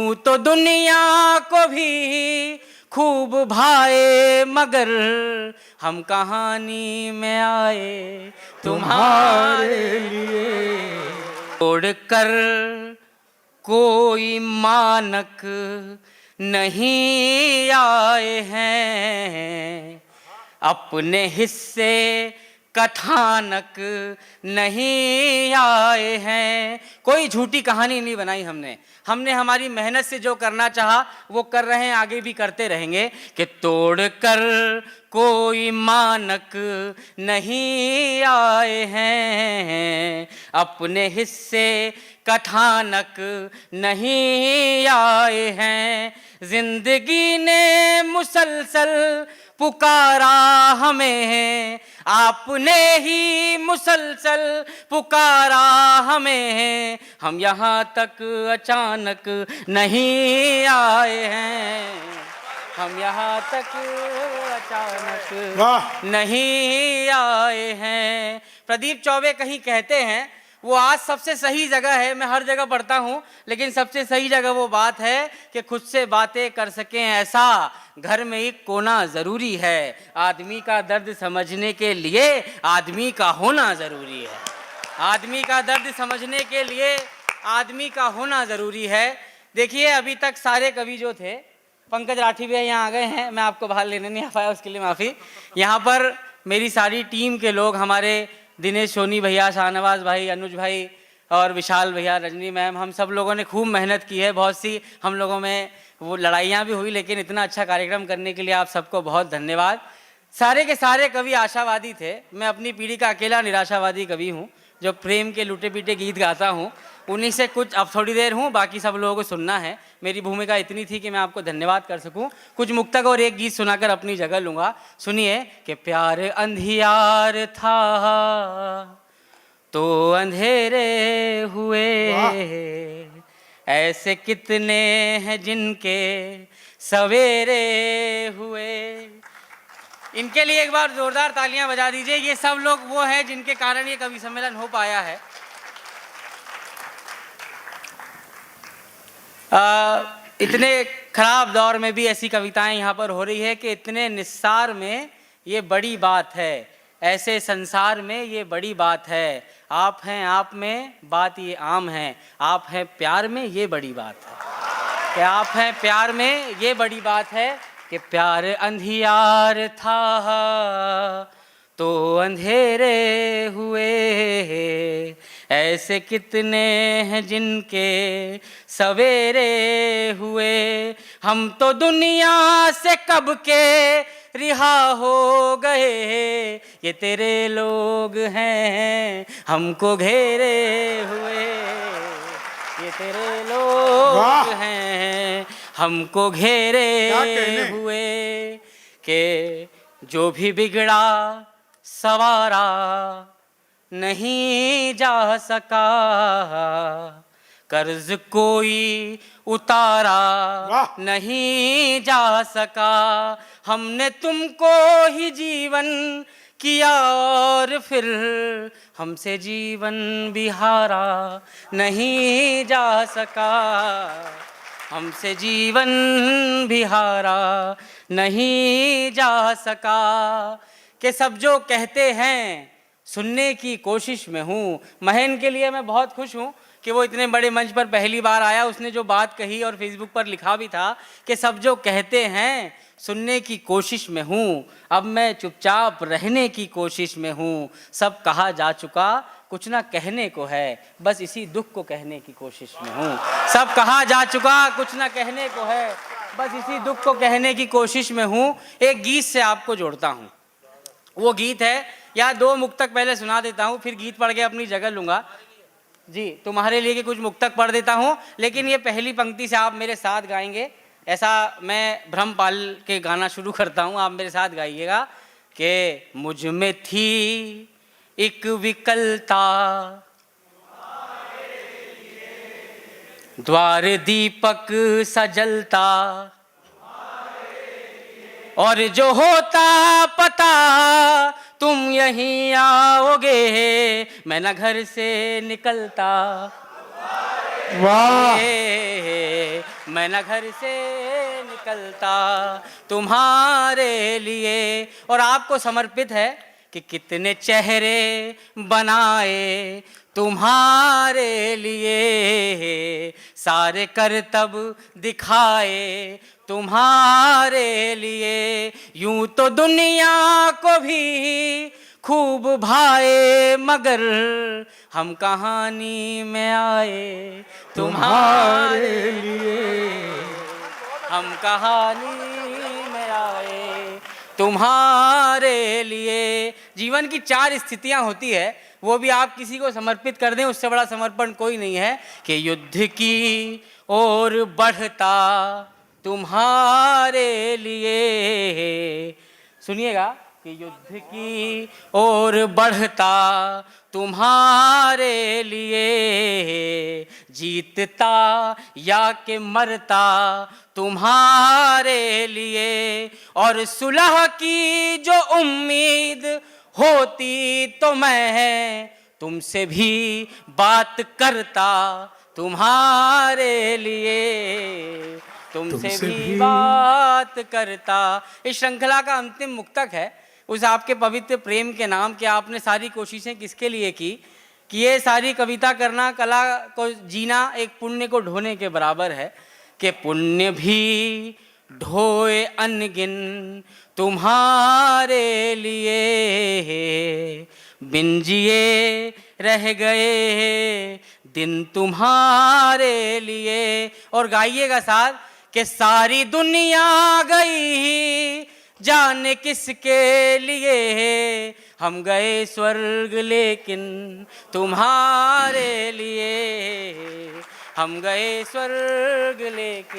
यूं तो दुनिया को भी खूब भाए, मगर हम कहानी में आए तुम्हारे लिए। छोड़कर कोई मानक नहीं आए हैं, अपने हिस्से कथानक नहीं आए हैं। कोई झूठी कहानी नहीं बनाई हमने हमारी मेहनत से जो करना चाहा वो कर रहे हैं, आगे भी करते रहेंगे। कि तोड़कर कोई मानक नहीं आए हैं, अपने हिस्से कथानक नहीं आए हैं। जिंदगी ने मुसलसल पुकारा हमें, आपने ही मुसलसल पुकारा हमें, हम यहाँ तक अचानक नहीं आए हैं, हम यहाँ तक अचानक नहीं आए हैं। प्रदीप चौबे कहीं कहते हैं, वो आज सबसे सही जगह है, मैं हर जगह पढ़ता हूँ लेकिन सबसे सही जगह वो बात है कि खुद से बातें कर सकें ऐसा घर में एक कोना ज़रूरी है। आदमी का दर्द समझने के लिए आदमी का होना ज़रूरी है, आदमी का दर्द समझने के लिए आदमी का होना ज़रूरी है। देखिए अभी तक सारे कवि जो थे, पंकज राठी भैया यहाँ आ गए हैं, मैं आपको बाहर लेने नहीं आ पाया उसके लिए माफ़ी। यहाँ पर मेरी सारी टीम के लोग, हमारे दिनेश सोनी भैया, शाहनवाज भाई, अनुज भाई और विशाल भैया, रजनी मैम, हम सब लोगों ने खूब मेहनत की है। बहुत सी हम लोगों में वो लड़ाइयाँ भी हुई, लेकिन इतना अच्छा कार्यक्रम करने के लिए आप सबको बहुत धन्यवाद। सारे के सारे कवि आशावादी थे, मैं अपनी पीढ़ी का अकेला निराशावादी कवि हूँ जो प्रेम के लूटे पीटे गीत गाता हूँ। उन्हीं से कुछ अब थोड़ी देर हूँ, बाकी सब लोगों को सुनना है। मेरी भूमिका इतनी थी कि मैं आपको धन्यवाद कर सकूँ। कुछ मुक्तक और एक गीत सुनाकर अपनी जगह लूँगा। सुनिए कि प्यार अंधियार था तो अंधेरे हुए, ऐसे कितने हैं जिनके सवेरे हुए। इनके लिए एक बार जोरदार तालियां बजा दीजिए। ये सब लोग वो हैं जिनके कारण ये कवि सम्मेलन हो पाया है। इतने खराब दौर में भी ऐसी कविताएं यहाँ पर हो रही है कि इतने निस्सार में ये बड़ी बात है, ऐसे संसार में ये बड़ी बात है। आप हैं आप में बात ये आम है, आप हैं प्यार में ये बड़ी बात है। कि आप हैं प्यार में ये बड़ी बात है कि प्यार अंधियार था तो अंधेरे हुए, ऐसे कितने हैं जिनके सवेरे हुए। हम तो दुनिया से कब के रिहा हो गए, ये तेरे लोग हैं हमको घेरे हुए, ये तेरे लोग हैं हमको घेरे हुए। के जो भी बिगड़ा सवारा नहीं जा सका, कर्ज कोई उतारा नहीं जा सका। हमने तुमको ही जीवन किया और फिर हमसे जीवन भी हारा नहीं जा सका, हमसे जीवन भी हारा नहीं जा सका। कि सब जो कहते हैं सुनने की कोशिश में हूँ। महन के लिए मैं बहुत खुश हूँ कि वो इतने बड़े मंच पर पहली बार आया। उसने जो बात कही और फेसबुक पर लिखा भी था कि सब जो कहते हैं सुनने की कोशिश में हूँ, अब मैं चुपचाप रहने की कोशिश में हूँ। सब कहा जा चुका कुछ ना कहने को है, बस इसी दुख को कहने की कोशिश में हूँ। सब कहा जा चुका कुछ ना कहने को है, बस इसी दुख को कहने की कोशिश में हूँ। एक गीत से आपको जोड़ता हूँ। वो गीत है, या दो मुक्तक पहले सुना देता हूँ, फिर गीत पढ़ के अपनी जगह लूँगा। जी, तुम्हारे लिए कुछ मुक्तक पढ़ देता हूँ, लेकिन ये पहली पंक्ति से आप मेरे साथ गाएंगे। ऐसा मैं ब्रह्मपाल के गाना शुरू करता हूँ, आप मेरे साथ गाइएगा। कि मुझ में थी एक विकलता, द्वार दीपक सजलता, और जो होता पता तुम यहीं आओगे, मैं न घर से निकलता। वाह मैं न घर से निकलता तुम्हारे लिए। और आपको समर्पित है कि कितने चेहरे बनाए तुम्हारे लिए, सारे करतब दिखाए तुम्हारे लिए। यूं तो दुनिया को भी खूब भाए मगर हम कहानी में आए तुम्हारे लिए। हम कहानी में आए तुम्हारे लिए। जीवन की 4 स्थितियां होती है, वो भी आप किसी को समर्पित कर दें, उससे बड़ा समर्पण कोई नहीं है। कि युद्ध की ओर बढ़ता तुम्हारे लिए, सुनिएगा, कि युद्ध की ओर बढ़ता तुम्हारे लिए, जीतता या कि मरता तुम्हारे लिए। और सुलह की जो उम्मीद होती तो मैं तुमसे भी बात करता तुम्हारे लिए, तुमसे भी बात करता। इस श्रृंखला का अंतिम मुक्तक है उस आपके पवित्र प्रेम के नाम। कि आपने सारी कोशिशें किसके लिए की, कि ये सारी कविता करना, कला को जीना एक पुण्य को ढोने के बराबर है। कि पुण्य भी ढोए अनगिन तुम्हारे लिए, बिन जिए रह गए दिन तुम्हारे लिए। और गाइएगा साथ कि सारी दुनिया गई जाने किसके लिए, हम गए स्वर्ग लेकिन तुम्हारे लिए, हम गए स्वर्ग लेकिन